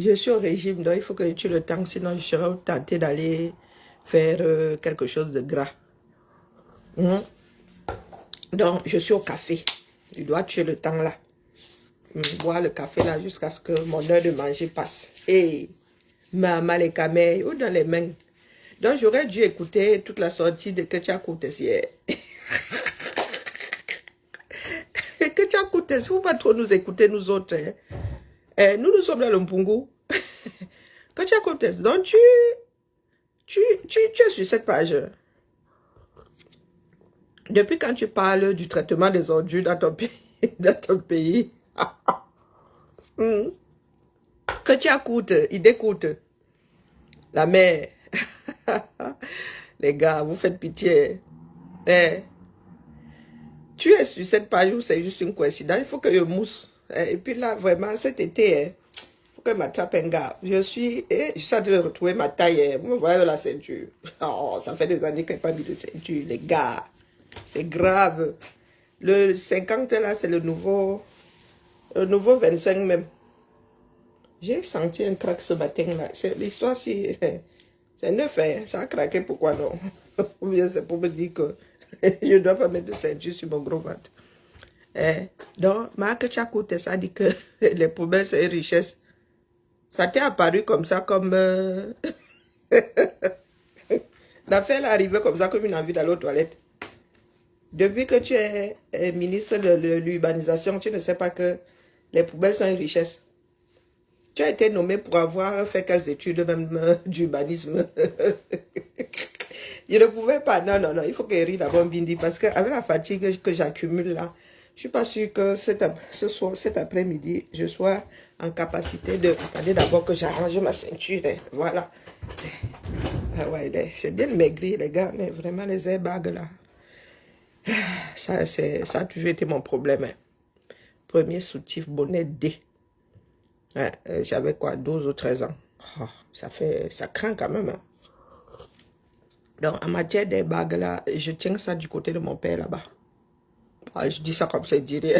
Je suis au régime, donc il faut que je tue le temps, sinon je serais tentée d'aller faire quelque chose de gras. Mhm. Donc, je suis au café. Je dois tuer le temps là. Boire le café là jusqu'à ce que mon heure de manger passe. Et maman, les caméras, ou dans les mains. Donc, j'aurais dû écouter toute la sortie de Ketia Koutes hier. Ketia Koutes, il ne faut pas trop nous écouter, nous autres. Hein. Nous sommes dans le Mpungu. Ketia Koutes, donc tu es sur cette page. Depuis quand tu parles du traitement des ordures dans ton pays, dans ton pays. Ketia Koutes, il écoute. La mère. Les gars, vous faites pitié. Eh, tu es sur cette page où c'est juste une coïncidence. Il faut que je mousse. Et puis là, vraiment, cet été, il faut que je m'attrape un gars. Je suis en train de retrouver ma taille. Vous me voyez la ceinture. Oh, ça fait des années que je n'ai pas mis de ceinture, les gars. C'est grave. Le 50 là, c'est le nouveau 25 même. J'ai senti un crack ce matin là. L'histoire, si... C'est neuf, hein? Ça a craqué, pourquoi non? Ou bien c'est pour me dire que je ne dois pas mettre de ceinture sur mon gros ventre. Donc, Marc Tchakoutes, ça dit que les poubelles, c'est une richesse. Ça t'est apparu comme ça, comme... L'affaire est arrivée comme ça, comme une envie d'aller aux toilettes. Depuis que tu es ministre de l'urbanisation, tu ne sais pas que les poubelles sont une richesse. Tu as été nommé pour avoir fait quelles études même d'urbanisme? Je ne pouvais pas. Non, non, non. Il faut que je rie d'abord Bindi parce qu'avec la fatigue que j'accumule là, je ne suis pas sûre que cet après-midi, je sois en capacité de... Attendez d'abord que j'arrange ma ceinture. Hein. Voilà. Ah ouais, c'est bien maigri les gars, mais vraiment les airbags là. Ça a toujours été mon problème. Hein. Premier soutif, bonnet D. Ouais, j'avais quoi, 12 ou 13 ans. Oh, ça craint quand même. Hein. Donc, en matière des bagues, là, je tiens ça du côté de mon père là-bas. Ah, je dis ça comme ça, je dis rien.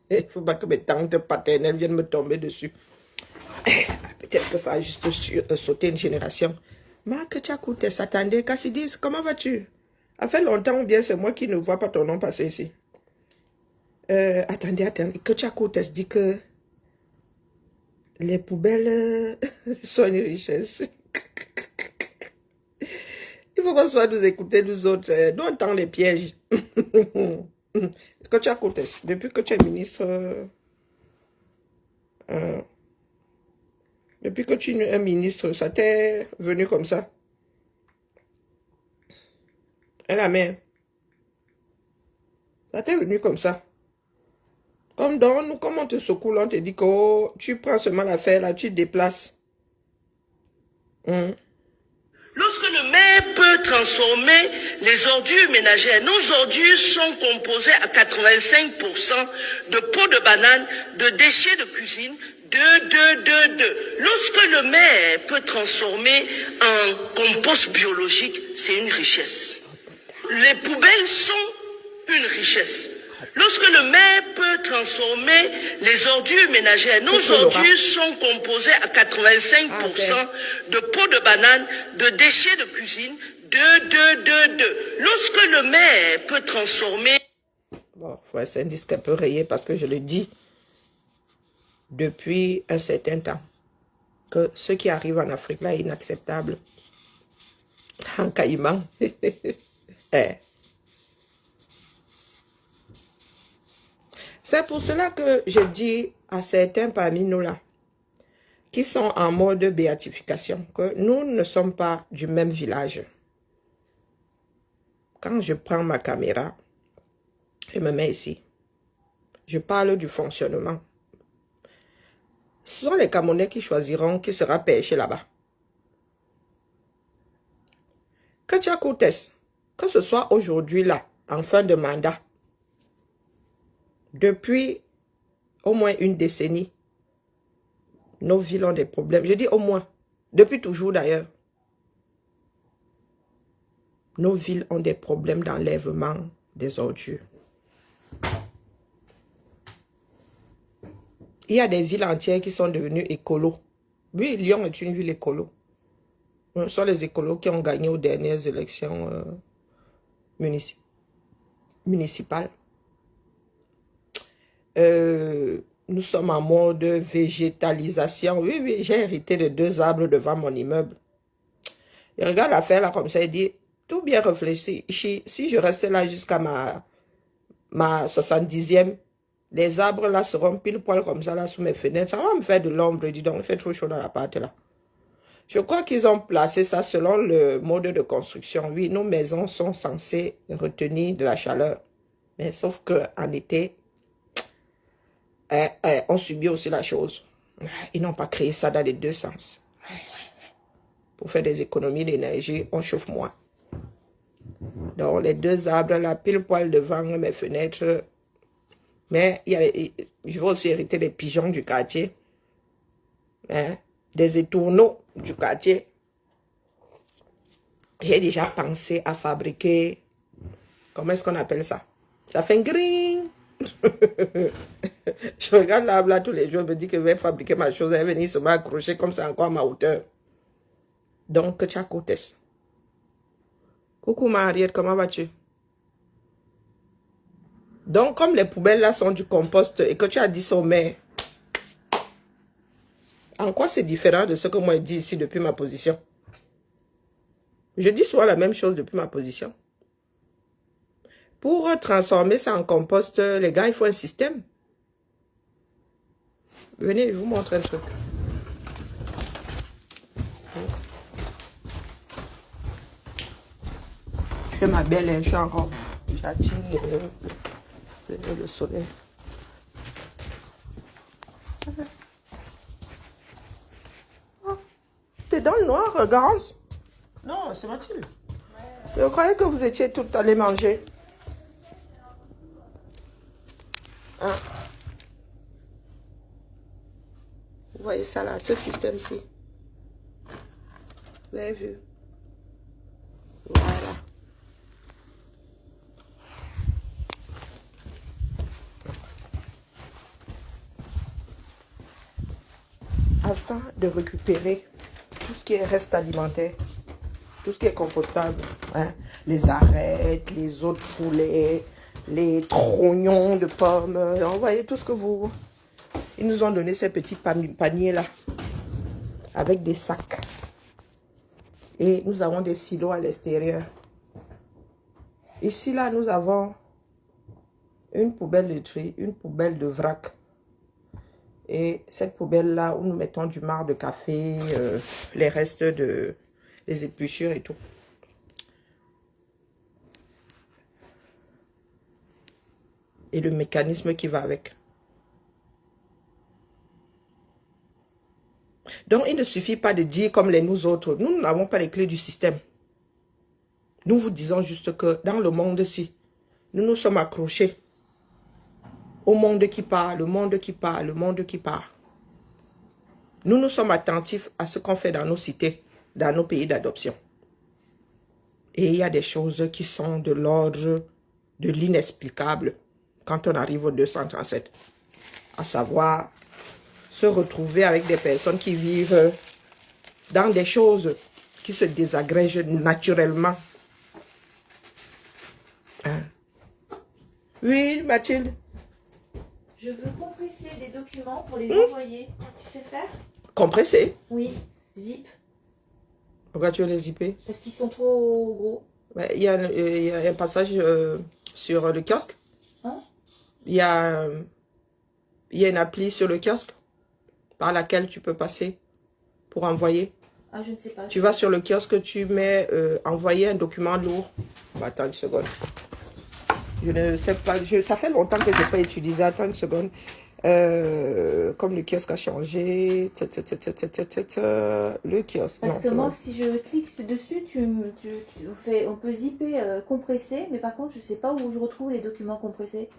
Il ne faut pas que mes tantes paternelles viennent me tomber dessus. Peut-être que ça a juste sauté une génération. Marc Tchakoutes, s'attendait. Kassidis, comment vas-tu? Ça fait longtemps ou bien c'est moi qui ne vois pas ton nom passer ici. Attendez. Que Tchakoutes dit que les poubelles sont une richesse. Il faut qu'on soit nous écouter, nous autres. Nous, on tend les pièges. Que tu as coûté. Depuis que tu es ministre... depuis que tu es ministre, ça t'est venu comme ça. Et la mère. Ça t'est venu comme ça. Comme dans nous, comme on te secoue, on te dit que oh, tu prends seulement l'affaire là, tu te déplaces. Lorsque le maire peut transformer les ordures ménagères, nos ordures sont composées à 85% de peau de banane, de déchets de cuisine, de. Lorsque le maire peut transformer en compost biologique, c'est une richesse. Les poubelles sont une richesse. Lorsque le maire peut transformer les ordures ménagères, nos ordures sont composées à 85% de peau de banane, de déchets de cuisine, de. Lorsque le maire peut transformer... Bon, c'est un disque un peu rayé parce que je le dis depuis un certain temps que ce qui arrive en Afrique là est inacceptable. En Caïman. C'est pour cela que je dis à certains parmi nous là, qui sont en mode béatification, que nous ne sommes pas du même village. Quand je prends ma caméra, je me mets ici. Je parle du fonctionnement. Ce sont les Camerounais qui choisiront qui sera pêché là-bas. Que tu écoutes, que ce soit aujourd'hui là, en fin de mandat, depuis au moins une décennie, nos villes ont des problèmes. Je dis au moins, depuis toujours d'ailleurs. Nos villes ont des problèmes d'enlèvement des ordures. Il y a des villes entières qui sont devenues écolos. Oui, Lyon est une ville écolo. Ce sont les écolos qui ont gagné aux dernières élections municipales. Nous sommes en mode végétalisation. Oui, oui, j'ai hérité de 2 arbres devant mon immeuble. Il regarde l'affaire là comme ça, il dit, tout bien réfléchi. Si je reste là jusqu'à ma 70e, les arbres là seront pile poil comme ça là sous mes fenêtres. Ça va me faire de l'ombre, dis donc, il fait trop chaud dans l'appart là. Je crois qu'ils ont placé ça selon le mode de construction. Oui, nos maisons sont censées retenir de la chaleur. Mais sauf qu'en été, on subit aussi la chose. Ils n'ont pas créé ça dans les 2 sens. Pour faire des économies d'énergie, on chauffe moins. Donc, les 2 arbres là, pile poil devant mes fenêtres. Mais je vais aussi hériter des pigeons du quartier. Hein, des étourneaux du quartier. J'ai déjà pensé à fabriquer, comment est-ce qu'on appelle ça? Ça fait un green. Je regarde l'arbre là tous les jours, je me dis que je vais fabriquer ma chose, elle va venir se m'accrocher comme ça encore à ma hauteur. Donc, Tchakotès. Coucou Mariette, comment vas-tu? Donc, comme les poubelles là sont du compost et que tu as dit sommet, en quoi c'est différent de ce que moi je dis ici depuis ma position? Je dis souvent la même chose depuis ma position. Pour transformer ça en compost, les gars, il faut un système. Venez, je vous montre un truc. Je fais ma belle, je suis en robe. J'attire le soleil. T'es dans le noir, Garance? Non, c'est Mathilde. Ouais. Je croyais que vous étiez toutes allées manger. Hein? Vous voyez ça là, ce système-ci. Vous avez vu? Voilà. Afin de récupérer tout ce qui est reste alimentaire, tout ce qui est compostable, hein? Les arêtes, les os de poulet, les trognons de pommes, vous voyez tout ce que vous... Ils nous ont donné ces petits paniers là, avec des sacs. Et nous avons des silos à l'extérieur. Ici là, nous avons une poubelle de tri, une poubelle de vrac. Et cette poubelle là, où nous mettons du marc de café, les restes de... les épluchures et tout. Et le mécanisme qui va avec. Donc, il ne suffit pas de dire comme nous autres. Nous n'avons pas les clés du système. Nous vous disons juste que dans le monde-ci, nous nous sommes accrochés au monde qui part, le monde qui part, le monde qui part. Nous nous sommes attentifs à ce qu'on fait dans nos cités, dans nos pays d'adoption. Et il y a des choses qui sont de l'ordre de l'inexplicable quand on arrive au 237. À savoir, se retrouver avec des personnes qui vivent dans des choses qui se désagrègent naturellement. Hein? Oui, Mathilde. Je veux compresser des documents pour les envoyer. Tu sais faire? Compresser? Oui, zip. Pourquoi tu veux les zipper? Parce qu'ils sont trop gros. Il y a un passage sur le kiosque. Hein? Il y a une appli sur le kiosque par laquelle tu peux passer pour envoyer. Ah, je ne sais pas. Tu vas sur le kiosque, tu mets envoyer un document lourd. Attends une seconde. Je ne sais pas. Ça fait longtemps que je n'ai pas utilisé. Attends une seconde. Comme le kiosque a changé. Le kiosque. Parce que moi, si je clique dessus, on peut zipper compresser. Mais par contre, je ne sais pas où je retrouve les documents compressés.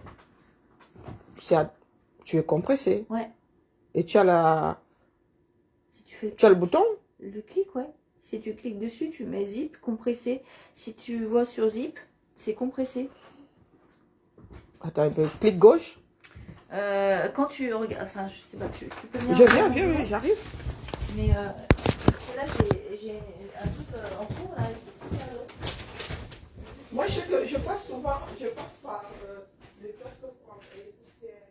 Tu es compressé. Ouais. Et tu as la... Si tu as le bouton? Le clic, ouais. Si tu cliques dessus, tu mets zip, compressé. Si tu vois sur zip, c'est compressé. Attends un peu. Clic gauche. Quand tu regardes... Enfin, je sais pas, tu peux venir... Je viens, j'arrive. Mais parce que là, j'ai un truc en cours, là, c'est super long. Moi, je passe souvent, je passe par le kiosque pour envoyer tout ce qui est...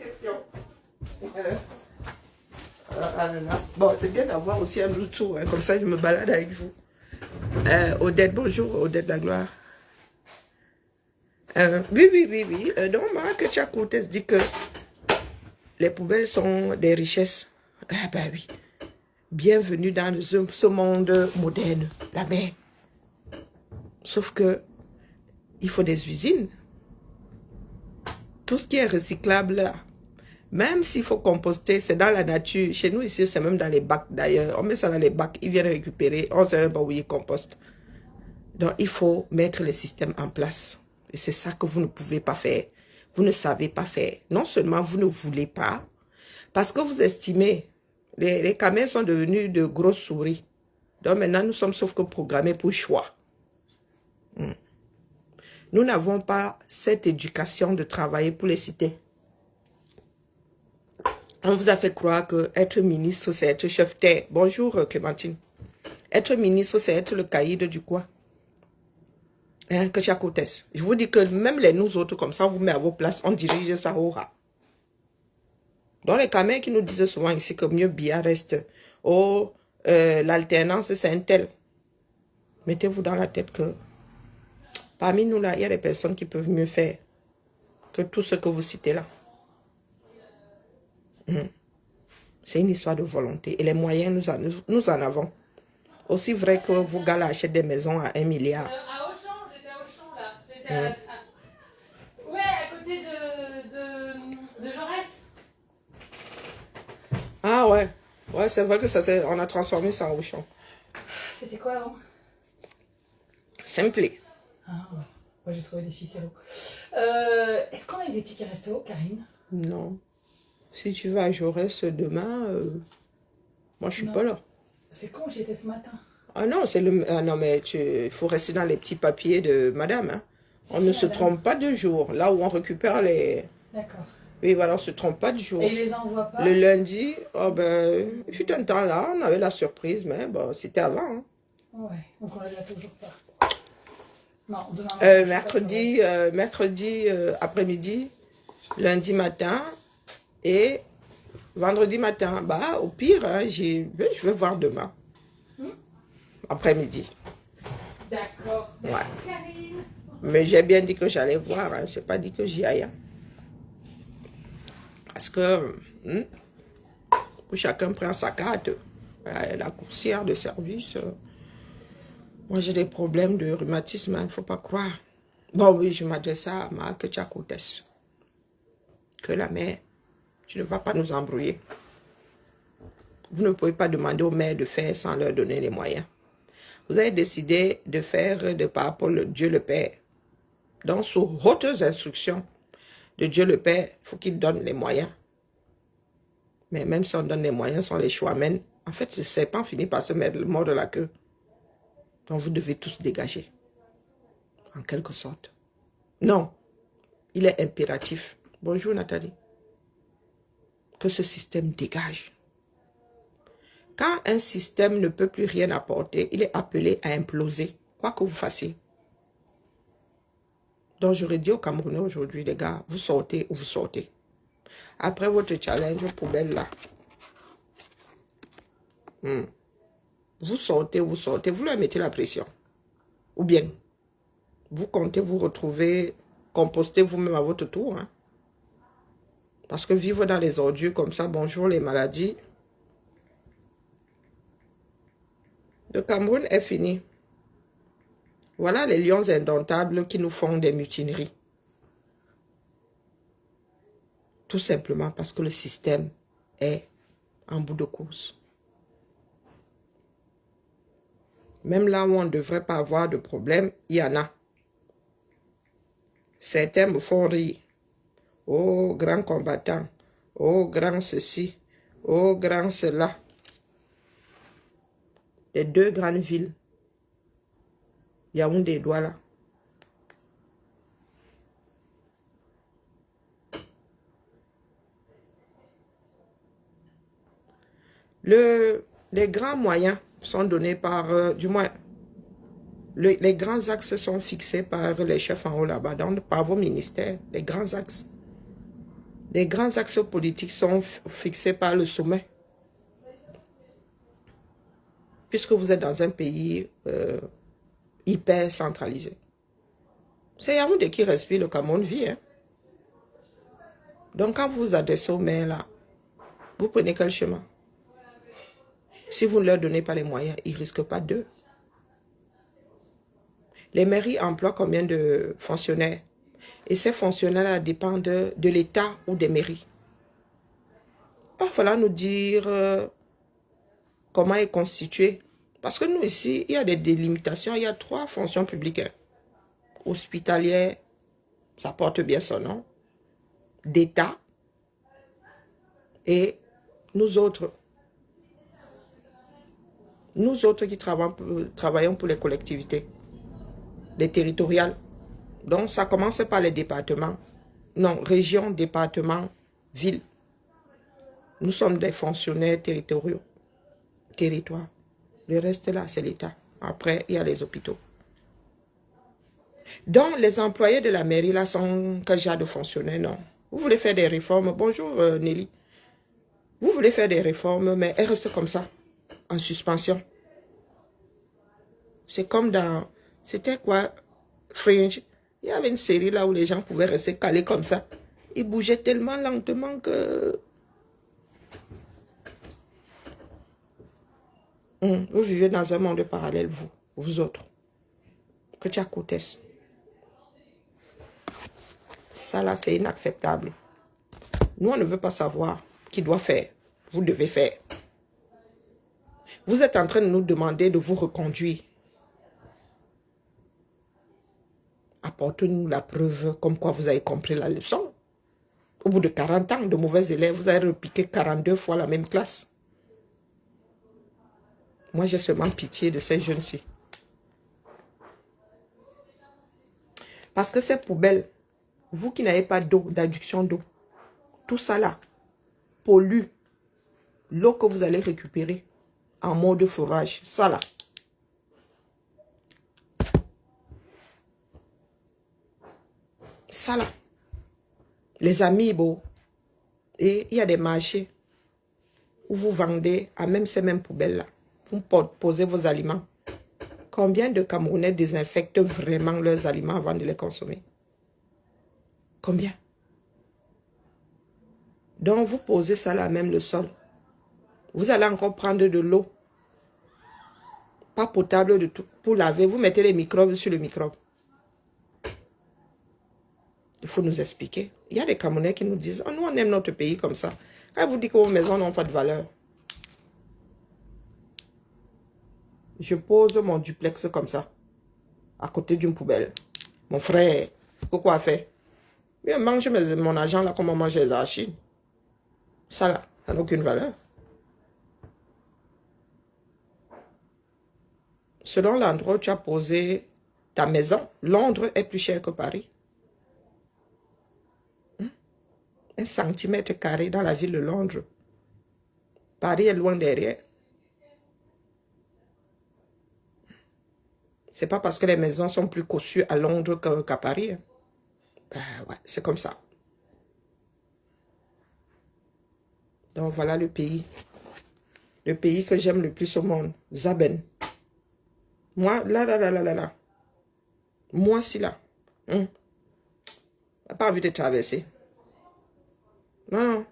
question. Bon, c'est bien d'avoir aussi un Bluetooth, hein, comme ça je me balade avec vous. Odette, bonjour, Odette Lagloire. Oui. Donc, Marc Tchakoutes dit que les poubelles sont des richesses. Ah ben oui. Bienvenue dans ce monde moderne, la mer. Sauf que il faut des usines. Tout ce qui est recyclable, là, même s'il faut composter, c'est dans la nature. Chez nous, ici, c'est même dans les bacs d'ailleurs. On met ça dans les bacs, ils viennent récupérer. On ne sait même pas où ils compostent. Donc, il faut mettre les systèmes en place. Et c'est ça que vous ne pouvez pas faire. Vous ne savez pas faire. Non seulement vous ne voulez pas, parce que vous estimez, les camels sont devenus de grosses souris. Donc maintenant, nous sommes sauf que programmés pour choix. Nous n'avons pas cette éducation de travailler pour les cités. On vous a fait croire que être ministre, c'est être chef terre. Bonjour Clémentine. Être ministre, c'est être le caïd du quoi? Hein, que Tchakoutes. Je vous dis que même les nous autres, comme ça, on vous met à vos places, on dirige ça au rat. Donc les camels qui nous disent souvent ici que mieux bien reste. Oh, l'alternance, c'est un tel. Mettez-vous dans la tête que parmi nous là, il y a des personnes qui peuvent mieux faire que tout ce que vous citez là. C'est une histoire de volonté. Et les moyens, nous en avons. Aussi vrai que vos gars là achètent des maisons à 1 milliard. À Auchan, j'étais à Auchan là. J'étais ouais, à côté de Jaurès. Ah ouais. Ouais, c'est vrai que ça on a transformé ça en Auchan. C'était quoi avant? Simple. Ah ouais. Moi j'ai trouvé des ficellos. Est-ce qu'on a eu des tickets resto, Karine? Non. Si tu vas à Jaurès demain, moi je suis pas là. C'est con, j'y étais ce matin. Ah non, c'est le. Ah non, mais il faut rester dans les petits papiers de madame. Hein. On ne se trompe pas de jour. Là où on récupère les. D'accord. Oui, voilà, on ne se trompe pas de jour. Et ils les envoient pas? Le lundi, oh ben, il fut un temps là, on avait la surprise, mais bon, c'était avant. Hein. Ouais, donc on les a toujours pas. Non, demain. Mercredi après-midi, lundi matin et vendredi matin. Bah, au pire, hein, je vais voir demain. Après-midi. D'accord. Ouais. Merci, Karine. Mais j'ai bien dit que j'allais voir, hein. Je n'ai pas dit que j'y aille. Hein. Parce que chacun prend sa carte. La coursière de service. Moi, j'ai des problèmes de rhumatisme, il ne faut pas croire. Bon, oui, je m'adresse à Marc Tchakoutes. Que la mère, tu ne vas pas nous embrouiller. Vous ne pouvez pas demander aux mères de faire sans leur donner les moyens. Vous avez décidé de faire de par rapport à Dieu le Père. Donc, sous hautes instructions de Dieu le Père, il faut qu'il donne les moyens. Mais même si on donne les moyens, sans les choix mènent, en fait, le serpent finit par se mettre le mort de la queue. Donc, vous devez tous dégager. En quelque sorte. Non. Il est impératif. Bonjour, Nathalie. Que ce système dégage. Quand un système ne peut plus rien apporter, il est appelé à imploser. Quoi que vous fassiez. Donc, j'aurais dit aux Camerounais aujourd'hui, les gars, vous sortez ou vous sortez. Après votre challenge poubelle là. Vous sortez, vous leur mettez la pression. Ou bien, vous comptez vous retrouver, composter vous-même à votre tour. Hein? Parce que vivre dans les ordures comme ça, bonjour les maladies. Le Cameroun est fini. Voilà les lions indomptables qui nous font des mutineries. Tout simplement parce que le système est en bout de course. Même là où on ne devrait pas avoir de problème, il y en a. Certains me font rire. Oh, grand combattant. Oh, grand ceci. Oh, grand cela. Les deux grandes villes. Yaoundé et Douala. Les grands moyens sont donnés par, du moins, les grands axes sont fixés par les chefs en haut là-bas, par vos ministères, les grands axes. Les grands axes politiques sont fixés par le sommet. Puisque vous êtes dans un pays hyper centralisé. C'est Yaoundé qui respire, le Cameroun vit. Hein? Donc quand vous vous adressez aux maires là, vous prenez quel chemin? Si vous ne leur donnez pas les moyens, ils ne risquent pas d'eux. Les mairies emploient combien de fonctionnaires? Et ces fonctionnaires-là dépendent de l'État ou des mairies. Il va falloir nous dire comment est constitué. Parce que nous ici, il y a des délimitations. Il y a 3 fonctions publiques. Hein. Hospitalière, ça porte bien son nom. D'État. Et nous autres. Nous autres qui travaillons pour les collectivités. Les territoriales. Donc ça commence par les départements. Non, région, département, ville. Nous sommes des fonctionnaires territoriaux. Territoire. Le reste là, c'est l'État. Après, il y a les hôpitaux. Donc, les employés de la mairie là sont quel genre de fonctionnaires? Non. Vous voulez faire des réformes? Bonjour Nelly. Vous voulez faire des réformes, mais elles restent comme ça, en suspension. C'est comme dans... C'était quoi? Fringe. Il y avait une série là où les gens pouvaient rester calés comme ça. Ils bougeaient tellement lentement que... Vous vivez dans un monde parallèle, vous autres. Que tu as côté. Ça là, c'est inacceptable. Nous, on ne veut pas savoir qui doit faire. Vous devez faire. Vous êtes en train de nous demander de vous reconduire. Apportez-nous la preuve comme quoi vous avez compris la leçon. Au bout de 40 ans de mauvais élèves, vous avez repiqué 42 fois la même classe. Moi, j'ai seulement pitié de ces jeunes-ci. Parce que ces poubelles, vous qui n'avez pas d'eau, d'adduction d'eau, tout ça là, pollue l'eau que vous allez récupérer en mode forage. Ça là. Ça là. Les amiibo. Et il y a des marchés où vous vendez à même ces mêmes poubelles là. Vous posez vos aliments. Combien de Camerounais désinfectent vraiment leurs aliments avant de les consommer? Combien? Donc vous posez ça là, même le sol. Vous allez encore prendre de l'eau. Pas potable de tout. Pour laver, vous mettez les microbes sur le microbe. Il faut nous expliquer. Il y a des Camerounais qui nous disent, oh, nous on aime notre pays comme ça. Quand vous dites que vos maisons n'ont pas de valeur. Je pose mon duplex comme ça, à côté d'une poubelle. Mon frère, pourquoi faire? Je mange mon argent là comme on mange les archives. Ça là, ça n'a aucune valeur. Selon l'endroit où tu as posé ta maison, Londres est plus cher que Paris. 1 centimètre carré dans la ville de Londres. Paris est loin derrière. C'est pas parce que les maisons sont plus cossues à Londres qu'à Paris. Hein. Ben ouais, c'est comme ça. Donc voilà le pays. Le pays que j'aime le plus au monde. Zaben. Moi, là. Moi, si là. J'ai pas envie de traverser. Non.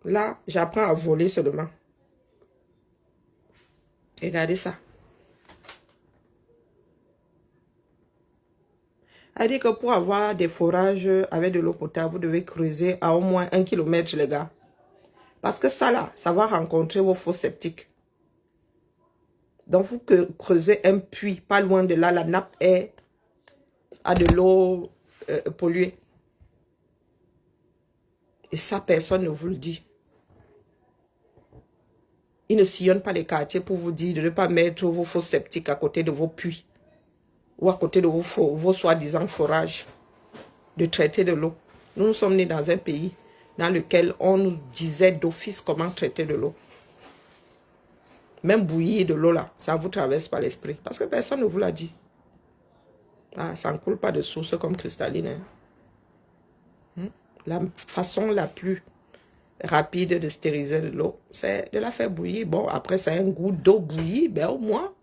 Là, j'apprends à voler seulement. Regardez ça. Elle dit que pour avoir des forages avec de l'eau potable, vous devez creuser à au moins 1 kilomètre, les gars. Parce que ça là, ça va rencontrer vos fosses septiques. Donc vous creusez un puits, pas loin de là, la nappe a de l'eau polluée. Et ça, personne ne vous le dit. Ils ne sillonnent pas les quartiers pour vous dire de ne pas mettre vos fosses septiques à côté de vos puits. Ou à côté de vos soi-disant forages. De traiter de l'eau. Nous sommes nés dans un pays dans lequel on nous disait d'office comment traiter de l'eau. Même bouillir de l'eau là, ça ne vous traverse pas l'esprit. Parce que personne ne vous l'a dit. Ah, ça ne coule pas de source comme cristalline. Hein. La façon la plus rapide de stériliser de l'eau, c'est de la faire bouillir. Bon, après, ça a un goût d'eau bouillie, ben au moins,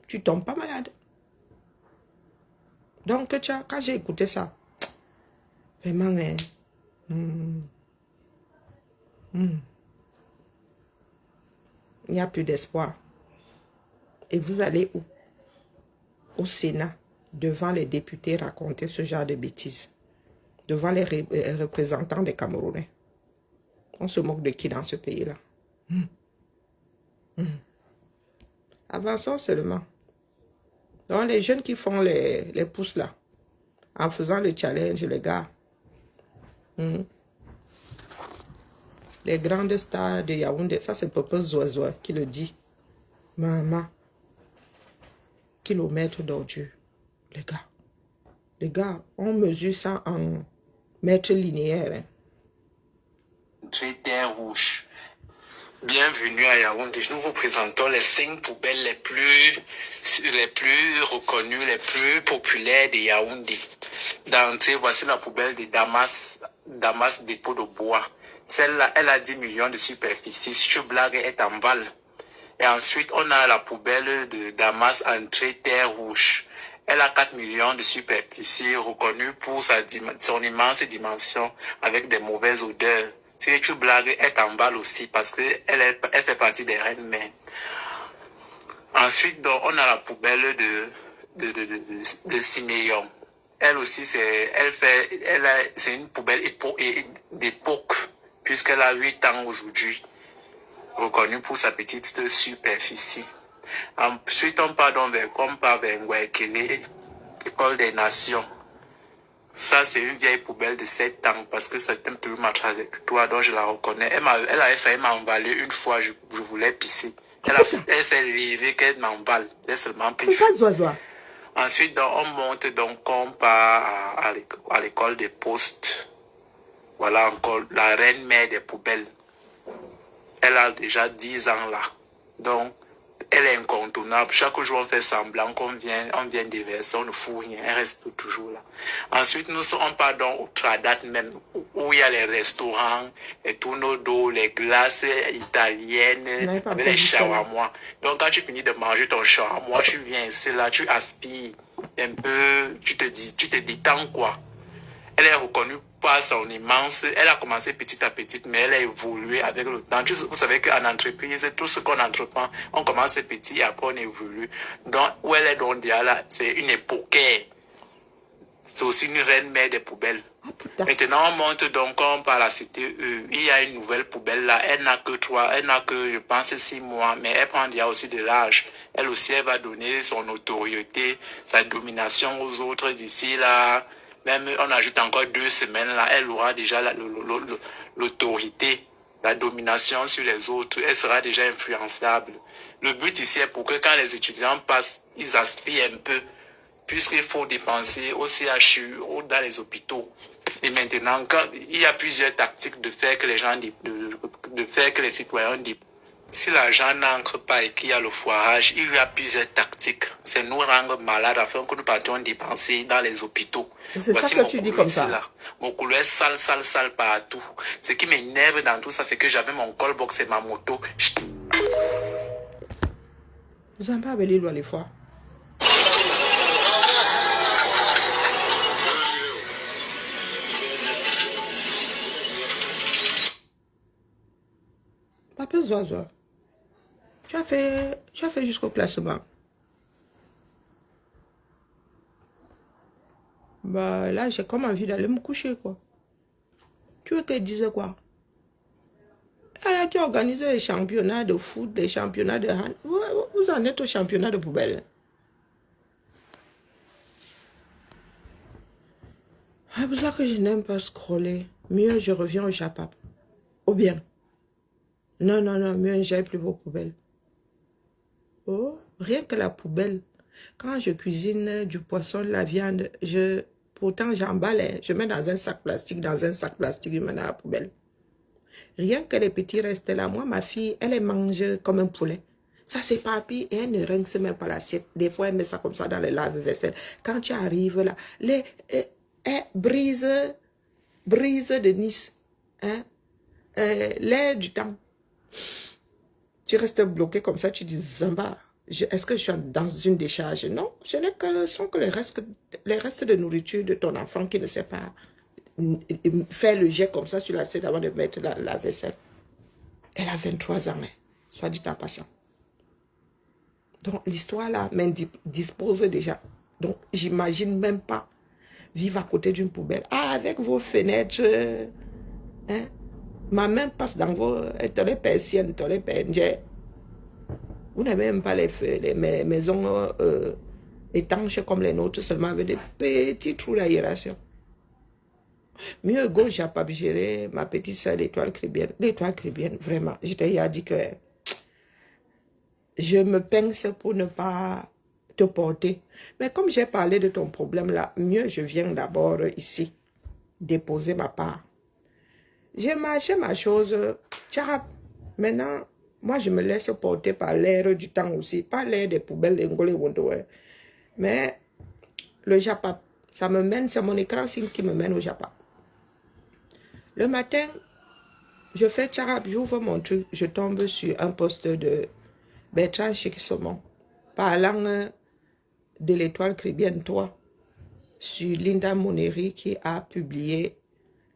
tu tombes pas malade. Donc, quand j'ai écouté ça, vraiment, hein, il n'y a plus d'espoir. Et vous allez où? Au Sénat, devant les députés, raconter ce genre de bêtises. Devant les représentants des Camerounais. On se moque de qui dans ce pays-là? Avançons seulement. Donc, les jeunes qui font les pouces là, en faisant le challenge, les gars, les grandes stars de Yaoundé, ça c'est Papa Zoazoa qui le dit. Maman, kilomètres d'ordures. Les gars, on mesure ça en mètres linéaires. Hein. Terre rouge. Bienvenue à Yaoundé. Nous vous présentons les 5 poubelles les plus reconnues, les plus populaires de Yaoundé. D'entrée, voici la poubelle de Damas dépôt de bois. Celle-là, elle a 10 millions de superficie. Si je blague, est en balle. Et ensuite, on a la poubelle de Damas entrée terre rouge. Elle a 4 millions de superficie, reconnue pour son immense dimension avec des mauvaises odeurs. Si tu blagues, elle t'emballe aussi parce qu'elle fait partie des reines mères. Ensuite, donc, on a la poubelle de Siméon. Elle aussi, c'est une poubelle d'époque puisqu'elle a 8 ans aujourd'hui, reconnue pour sa petite superficie. Ensuite, on part vers Ngouekele, École des Nations. Ça, c'est une vieille poubelle de 7 ans parce que ça t'aime toujours ma trajectoire, donc je la reconnais. Elle avait failli m'emballer une fois, je voulais pisser. Elle s'est levée qu'elle m'emballe. Elle seulement pris. Ensuite, donc, on monte, donc on part à l'école des postes. Voilà encore la reine mère des poubelles. Elle a déjà 10 ans là. Donc, elle est incontournable. Chaque jour, on fait semblant qu'on vient déverser, on ne fout rien. Elle reste toujours là. Ensuite, on part donc au Tradat même, où il y a les restaurants, les tourneaux d'eau, les glaces italiennes, avec les shawarma. Donc, quand tu finis de manger ton shawarma, tu viens ici, là, tu aspires un peu, tu te détends, quoi. Elle est reconnue par son immense... Elle a commencé petit à petit, mais elle a évolué avec le temps. Vous savez qu'en entreprise, tout ce qu'on entreprend, on commence petit et après on évolue. Donc, où elle est donc là, c'est une époquaire. C'est aussi une reine mère des poubelles. Maintenant, on monte donc par la cité. Il y a une nouvelle poubelle là. Elle n'a que je pense, 6 mois, mais elle prend déjà aussi de l'âge. Elle aussi, elle va donner son notoriété, sa domination aux autres d'ici là. Même on ajoute encore 2 semaines là, elle aura déjà l'autorité, la domination sur les autres. Elle sera déjà influençable. Le but ici est pour que quand les étudiants passent, ils aspirent un peu, puisqu'il faut dépenser au CHU ou dans les hôpitaux. Et maintenant, il y a plusieurs tactiques de faire que les gens, de faire que les citoyens dépensent. Si l'argent n'entre pas et qu'il y a le foirage, il y a plusieurs tactiques. C'est nous rendre malades afin que nous partions dépenser dans les hôpitaux. C'est ça que tu dis comme ça. Là. Mon couloir est sale partout. Ce qui m'énerve dans tout ça, c'est que j'avais mon callbox et ma moto. Vous n'avez pas appelé les fois. Papa Zoazoa, tu as fait jusqu'au classement. Bah là, j'ai comme envie d'aller me coucher, quoi. Tu veux qu'elle dise quoi? Elle a qui organise les championnats de foot, les championnats de hand. Vous en êtes au championnat de poubelle. C'est pour ça que je n'aime pas scroller. Mieux, je reviens au Japap. Ou bien. Non, mieux, j'aille plus vos poubelles. Oh, rien que la poubelle. Quand je cuisine du poisson, de la viande, pourtant j'emballe, hein, je mets dans un sac plastique, je mets dans la poubelle. Rien que les petits restent là. Moi, ma fille, elle les mange comme un poulet. Ça s'éparpille et elle ne rince même pas l'assiette. Des fois, elle met ça comme ça dans le lave-vaisselle. Quand tu arrives là, elle brise brise de Nice, hein, l'air du temps. Tu restes bloqué comme ça, tu dis, Zamba, est-ce que je suis dans une décharge? Non, ce n'est que, sont que les restes de nourriture de ton enfant qui ne sait pas faire le jet comme ça sur l'assiette avant de mettre la vaisselle. Elle a 23 ans, hein, soit dit en passant. Donc, l'histoire là m'indispose déjà. Donc, j'imagine même pas vivre à côté d'une poubelle. Ah, avec vos fenêtres, hein, ma main passe dans vos persiennes, persiennes. Vous n'avez même pas les maisons étanches comme les nôtres, seulement avec des petits trous d'aération. Mieux go, j'ai pas géré ma petite soeur, l'étoile caribéenne. L'étoile caribéenne, vraiment. Je t'ai dit que je me pince pour ne pas te porter. Mais comme j'ai parlé de ton problème là, mieux je viens d'abord ici déposer ma part. J'ai marché ma chose. Tchap. Maintenant, moi je me laisse porter par l'air du temps aussi. Pas l'air des poubelles d'Engolé Wondoé. Mais le Japap, ça me mène, c'est mon écran signe qui me mène au Japap. Le matin, je fais tcharap, j'ouvre mon truc, je tombe sur un post de Bertrand Chic-Saumon parlant de l'étoile caribéenne 3 sur Linda Moneri qui a publié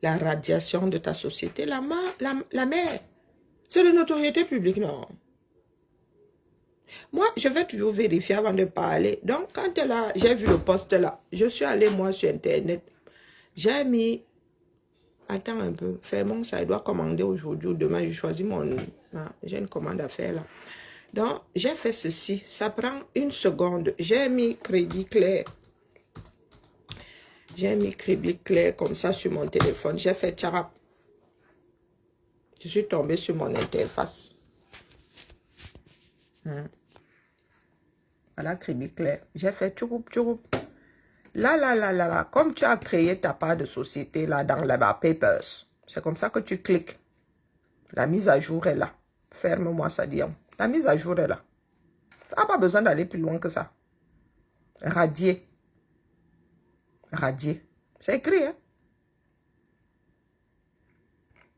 la radiation de ta société. La mère, c'est de notoriété publique, non? Moi, je vais toujours vérifier avant de parler. Donc, quand j'ai vu le post là, je suis allé moi sur Internet. J'ai mis... Attends un peu, fermons ça, il doit commander aujourd'hui ou demain. Je choisis mon... Ah, j'ai une commande à faire là. Donc, j'ai fait ceci. Ça prend une seconde. J'ai mis crédit clair. J'ai mis crédit clair comme ça sur mon téléphone. J'ai fait tcharap. Je suis tombée sur mon interface. Voilà, crédit clair. J'ai fait tchouroup, tchouroup. Là. Comme tu as créé ta part de société là dans la Papers, c'est comme ça que tu cliques. La mise à jour est là. Ferme-moi ça, Dion. La mise à jour est là. Tu n'as pas besoin d'aller plus loin que ça. Radier. Radier. C'est écrit, hein.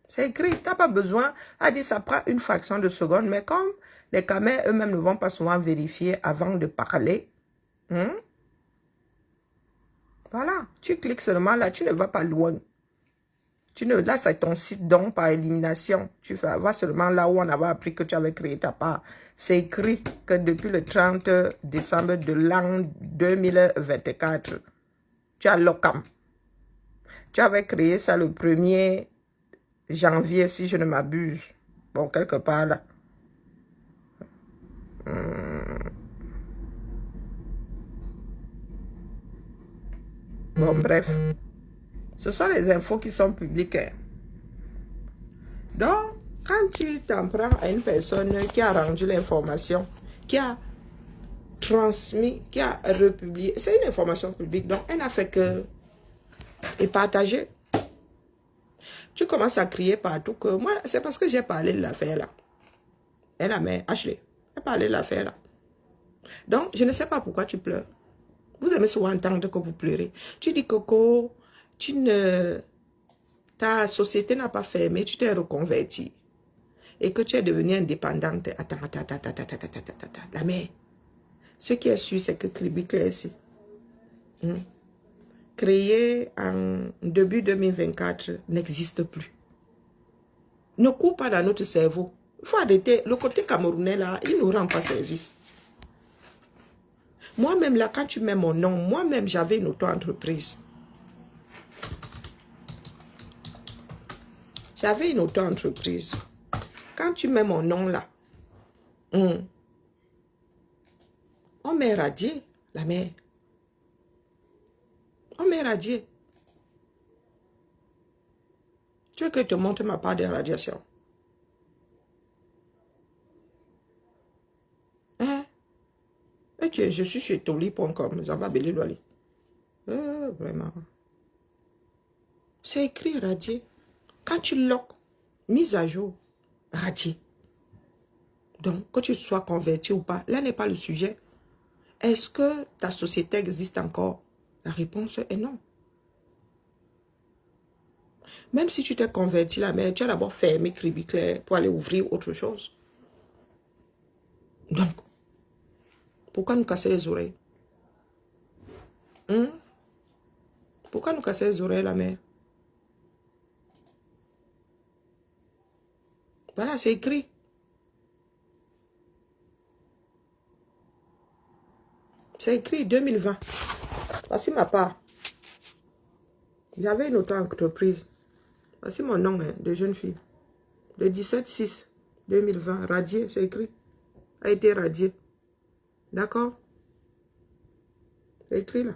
C'est écrit. Tu n'as pas besoin. Elle dit ça prend une fraction de seconde. Mais comme les caméras eux-mêmes ne vont pas souvent vérifier avant de parler. Voilà. Tu cliques seulement là. Tu ne vas pas loin. Là, c'est ton site donc par élimination. Tu vas seulement là où on avait appris que tu avais créé ta part. C'est écrit que depuis le 30 décembre de l'an 2024, tu as l'OCAM. Tu avais créé ça le 1er janvier, si je ne m'abuse. Bon, quelque part là. Bon, bref. Ce sont les infos qui sont publiques. Donc, quand tu t'en prends à une personne qui a rendu l'information, qui a transmis, qui a republié, c'est une information publique, donc elle n'a fait que et partager. Tu commences à crier partout que moi, c'est parce que j'ai parlé de l'affaire là. Elle a mis Ashley, elle a parlé de l'affaire là. Donc, je ne sais pas pourquoi tu pleures. Vous aimez souvent entendre que vous pleurez. Tu dis Coco, ta société n'a pas fermé, tu t'es reconverti et que tu es devenue indépendante. Attends. La mère, ce qui est sûr, c'est que Kribi ici, créé en début 2024, n'existe plus. Ne cours pas dans notre cerveau. Il faut arrêter. Le côté camerounais, là, il ne nous rend pas service. Moi-même, là, quand tu mets mon nom, moi-même, j'avais une auto-entreprise. J'avais une auto-entreprise. Quand tu mets mon nom là, on m'est radié, la mère. On m'est radié. Tu veux que je te montre ma part de radiation? Hein? Ok, je suis chez toli.com. Ça va belé l'ouali. Vraiment. C'est écrit radié. Quand tu loques, mise à jour, radié. Donc, que tu sois converti ou pas, là n'est pas le sujet. Est-ce que ta société existe encore? La réponse est non. Même si tu t'es converti la mère, tu as d'abord fermé Kribi Claire pour aller ouvrir autre chose. Donc, pourquoi nous casser les oreilles? Pourquoi nous casser les oreilles la mère? Voilà, c'est écrit. C'est écrit 2020. Voici ma part. J'avais une auto-entreprise. Voici mon nom de jeune fille. Le 17/6/2020. Radié, c'est écrit. A été radié. D'accord? C'est écrit là.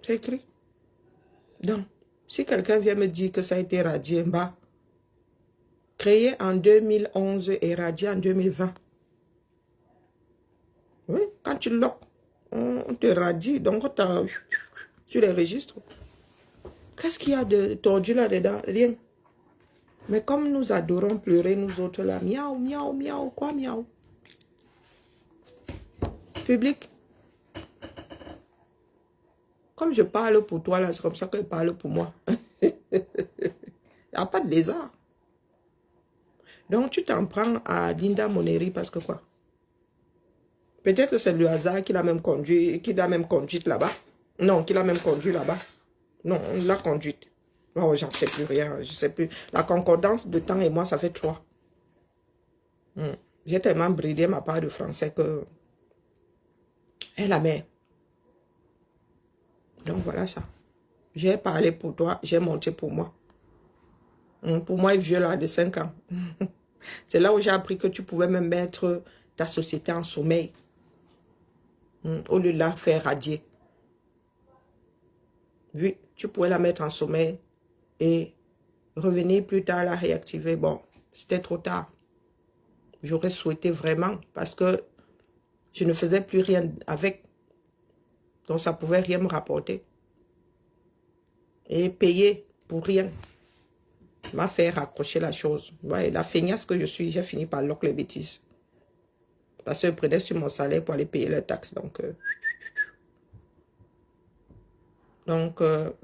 C'est écrit. Donc, si quelqu'un vient me dire que ça a été radié, bah, créé en 2011 et radié en 2020. Oui, quand tu loques, on te radie, donc sur les registres. Qu'est-ce qu'il y a de tordu là-dedans? Rien. Mais comme nous adorons pleurer, nous autres là, miaou, miaou, miaou, quoi miaou? Public. Comme je parle pour toi là, c'est comme ça que je parle pour moi. Il n'y a pas de lézard. Donc tu t'en prends à Linda Moneri parce que quoi? Peut-être que c'est le hasard qui l'a même conduit, conduite là-bas. Non, qui l'a même conduit là-bas. Non, on l'a conduite. Oh, j'en sais plus rien, je sais plus. La concordance de temps et moi, ça fait 3. J'ai tellement bridé ma part de français que... Et la mère. Donc voilà ça. J'ai parlé pour toi, j'ai monté pour moi. Pour moi, il est vieux là, de 5 ans. C'est là où j'ai appris que tu pouvais même mettre ta société en sommeil. Au lieu de la faire radier. Oui, tu pouvais la mettre en sommeil et revenir plus tard la réactiver. Bon, c'était trop tard. J'aurais souhaité vraiment parce que je ne faisais plus rien avec. Donc ça pouvait rien me rapporter. Et payer pour rien m'a fait raccrocher la chose. Ouais, la feignasse que je suis, j'ai fini par loquer les bêtises. Parce que je prenais sur mon salaire pour aller payer les taxes. Donc,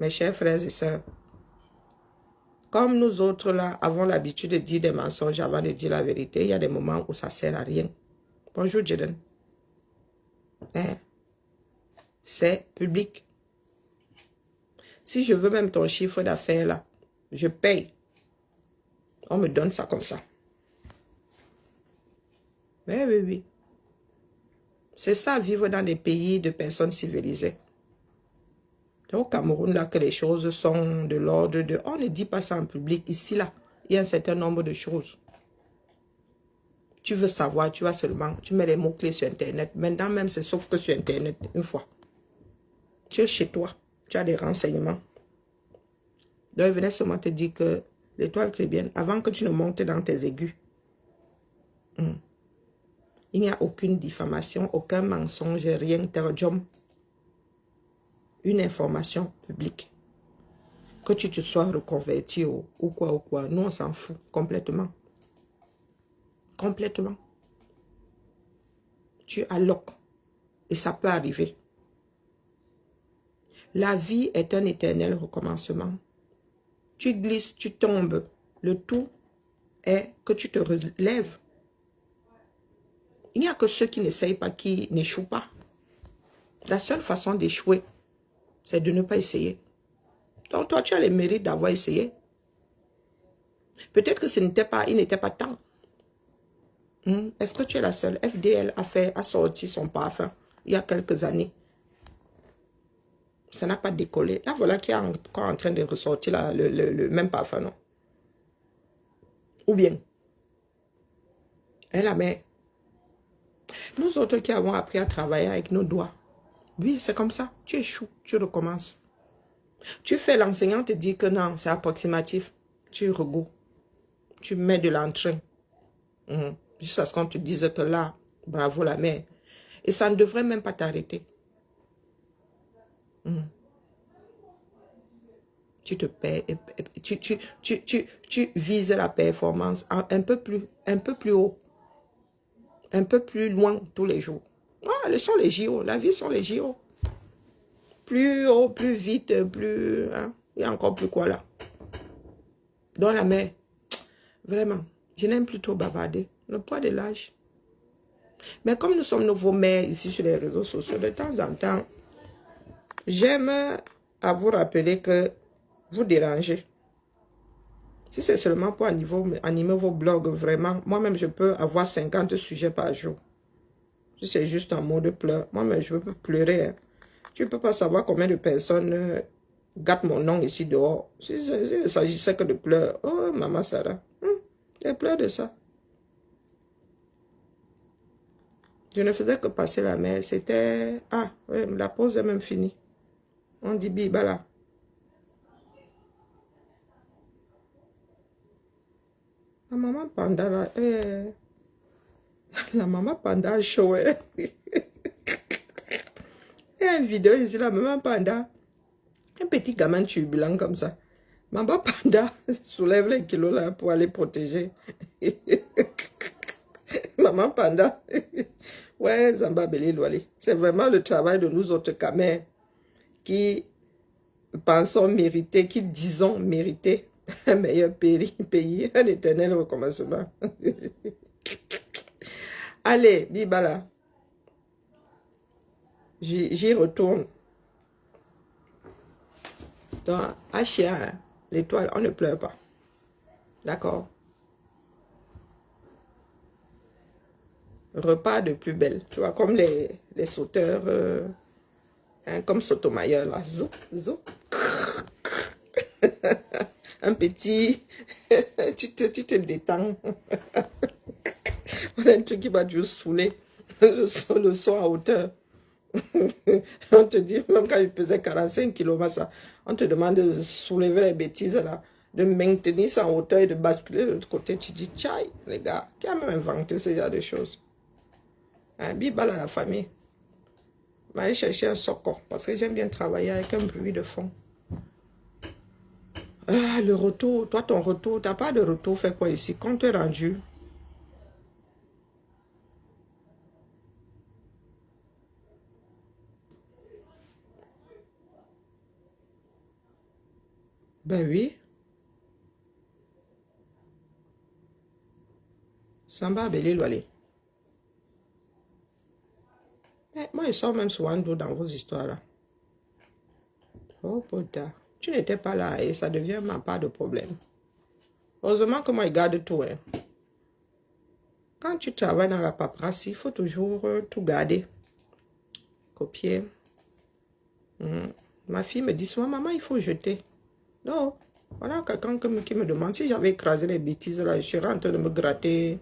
mes chers frères et sœurs, comme nous autres là, avons l'habitude de dire des mensonges avant de dire la vérité, il y a des moments où ça ne sert à rien. Bonjour, Jaden. C'est public. Si je veux même ton chiffre d'affaires là, je paye. On me donne ça comme ça. Oui, oui, oui. C'est ça, vivre dans des pays de personnes civilisées. Au Cameroun, là, que les choses sont de l'ordre de... On ne dit pas ça en public. Ici, là, il y a un certain nombre de choses. Tu veux savoir, tu vas seulement... Tu mets les mots-clés sur Internet. Maintenant, même, c'est sauf que sur Internet, une fois. Tu es chez toi. Tu as des renseignements. Donc, il venait seulement te dire que l'étoile chrétienne, avant que tu ne montes dans tes aigus, il n'y a aucune diffamation, aucun mensonge, rien, terjum. Une information publique. Que tu te sois reconverti ou quoi. Nous, on s'en fout complètement. Complètement. Tu alloques. Et ça peut arriver. La vie est un éternel recommencement. Tu glisses, tu tombes. Le tout est que tu te relèves. Il n'y a que ceux qui n'essayent pas, qui n'échouent pas. La seule façon d'échouer, c'est de ne pas essayer. Donc toi, tu as le mérite d'avoir essayé. Peut-être que il n'était pas temps. Est-ce que tu es la seule? FDL a sorti son parfum il y a quelques années. Ça n'a pas décollé. Là, voilà qui est encore en train de ressortir le même parfum, non? Ou bien, elle a mais nous autres qui avons appris à travailler avec nos doigts. Oui, c'est comme ça. Tu échoues, tu recommences. Tu fais l'enseignant te dit que non, c'est approximatif. Tu regous. Tu mets de l'entrain. Jusqu'à ce qu'on te dise que là, bravo la mère. Et ça ne devrait même pas t'arrêter. Tu te paies, tu vises la performance un peu plus haut. Un peu plus loin tous les jours. Ah, ce sont les JO. La vie sont les JO. plus haut, plus vite, plus... Hein, il y a encore plus quoi là? Dans la mer. Vraiment, je n'aime plus trop bavarder. Le poids de l'âge. Mais comme nous sommes nouveaux mères ici sur les réseaux sociaux, de temps en temps, j'aime à vous rappeler que vous dérangez. Si c'est seulement pour animer vos blogs, vraiment, moi-même, je peux avoir 50 sujets par jour. Si c'est juste un mot de pleurs, moi-même, je peux pleurer. Hein. Tu ne peux pas savoir combien de personnes gâtent mon nom ici dehors. Si il s'agissait que de pleurs, oh, maman Sarah, j'ai pleure de ça. Je ne faisais que passer la mer. C'était... Ah, ouais, la pause est même finie. On dit bibala. La maman panda là, elle est... La maman panda show. Il y a une vidéo ici, la maman panda. Un petit gamin turbulent comme ça. Maman panda soulève les kilos là pour aller protéger. Maman panda. Ouais, Zamba Beli Louali. C'est vraiment le travail de nous autres camers qui pensons mériter, qui disons mériter un meilleur pays, un éternel recommencement. Allez, Bibala. J'y retourne. Donc, à chien, l'étoile, on ne pleure pas. D'accord? Repas de plus belle. Tu vois, comme les sauteurs, hein, comme Sotomayor, là. Zou, zou. Un petit... tu te détends. Voilà un truc qui va juste saouler. Le son à hauteur. On te dit, même quand il pesait 45 km, on te demande de soulever les bêtises là, de maintenir ça en hauteur et de basculer de l'autre côté. Tu dis, tchaï, les gars, qui a même inventé ce genre de choses? Hein, bibal à la famille. Je vais aller chercher un soco parce que j'aime bien travailler avec un bruit de fond. Ah, le retour, toi ton retour, t'as pas de retour, fait quoi ici? Compte rendu. Ben oui. Samba Beli Louali. Moi, je sors même souvent d'eau dans vos histoires là. Oh, putain. Tu n'étais pas là et ça devient ma part de problème. Heureusement que moi, je garde tout. Hein. Quand tu travailles dans la paperasse, il faut toujours tout garder. Copier. Ma fille me dit souvent, maman, il faut jeter. Non. Voilà quelqu'un qui me demande si j'avais écrasé les bêtises là. Je serais en train de me gratter.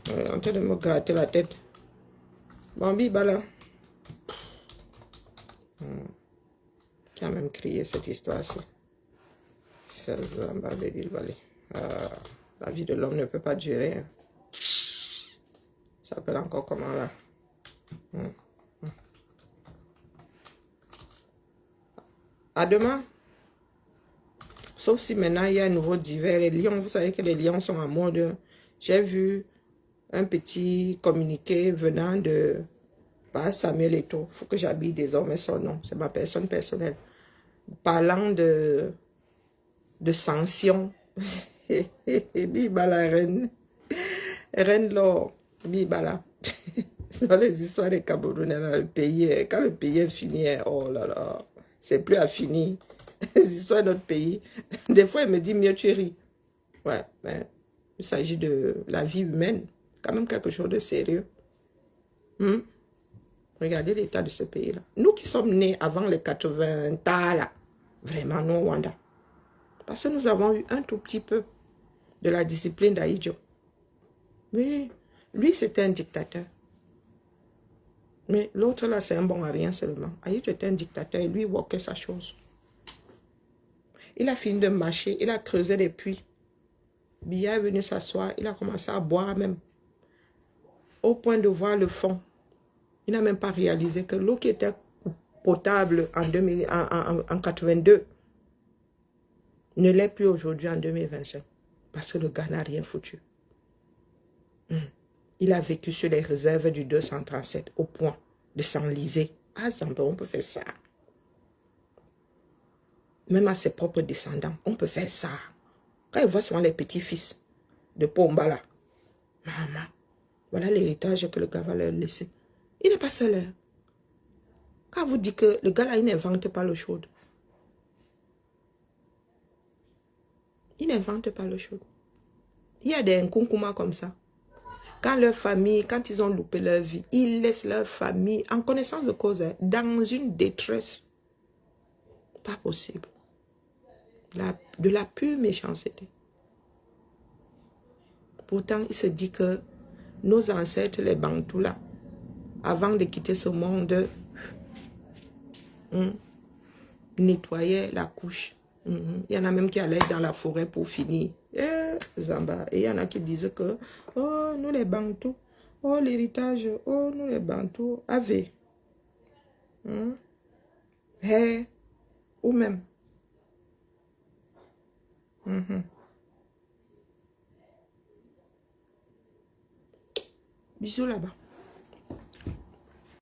En train de me gratter la tête. Bon, bibala. Qui a même crié cette histoire-ci. La vie de l'homme ne peut pas durer. Hein. Ça s'appelle encore comment là? À demain. Sauf si maintenant il y a un nouveau d'hiver. Les lions, vous savez que les lions sont en mode. J'ai vu un petit communiqué venant de Samuel Eto'o. Il faut que j'habille désormais son nom. C'est ma personne personnelle. Parlant de sanctions. Bibala reine. Reine l'or. Bibala. Dans les histoires des Camerounais, dans le pays, quand le pays est fini, oh là là, c'est plus à finir. Les histoires de notre pays. Des fois, il me dit, mieux tu ris. Ouais, mais il s'agit de la vie humaine. Quand même quelque chose de sérieux. Regardez l'état de ce pays-là. Nous qui sommes nés avant les 80 là, vraiment, nous, Rwanda. Parce que nous avons eu un tout petit peu de la discipline d'Aïdjo. Mais lui, c'était un dictateur. Mais l'autre là, c'est un bon à rien seulement. Aïdjo était un dictateur et lui, il walkait sa chose. Il a fini de marcher, il a creusé des puits. Biya est venu s'asseoir, il a commencé à boire même. Au point de voir le fond. Il n'a même pas réalisé que l'eau qui était potable en 82 ne l'est plus aujourd'hui en 2025. Parce que le gars n'a rien foutu. Il a vécu sur les réserves du 237 au point de s'enliser. Ah, on peut faire ça. même à ses propres descendants. On peut faire ça. Quand ils voient souvent les petits-fils de Pomba là, maman, voilà l'héritage que le gars va leur laisser. Il n'est pas seul. Hein. Quand vous dites que le gars là, il n'invente pas l'eau chaude. Il n'invente pas l'eau chaude. Il y a des nkunkumas comme ça. Quand leur famille, quand ils ont loupé leur vie, ils laissent leur famille en connaissance de cause, hein, dans une détresse. Pas possible. De la pure méchanceté. Pourtant, il se dit que nos ancêtres, les Bantous là, avant de quitter ce monde, nettoyaient la couche. Il y en a même qui allaient dans la forêt pour finir. Zamba. Et il y en a qui disent que, oh, nous les Bantous, oh, l'héritage, oh, nous les Bantous, avez. Ou même. Bisous là-bas.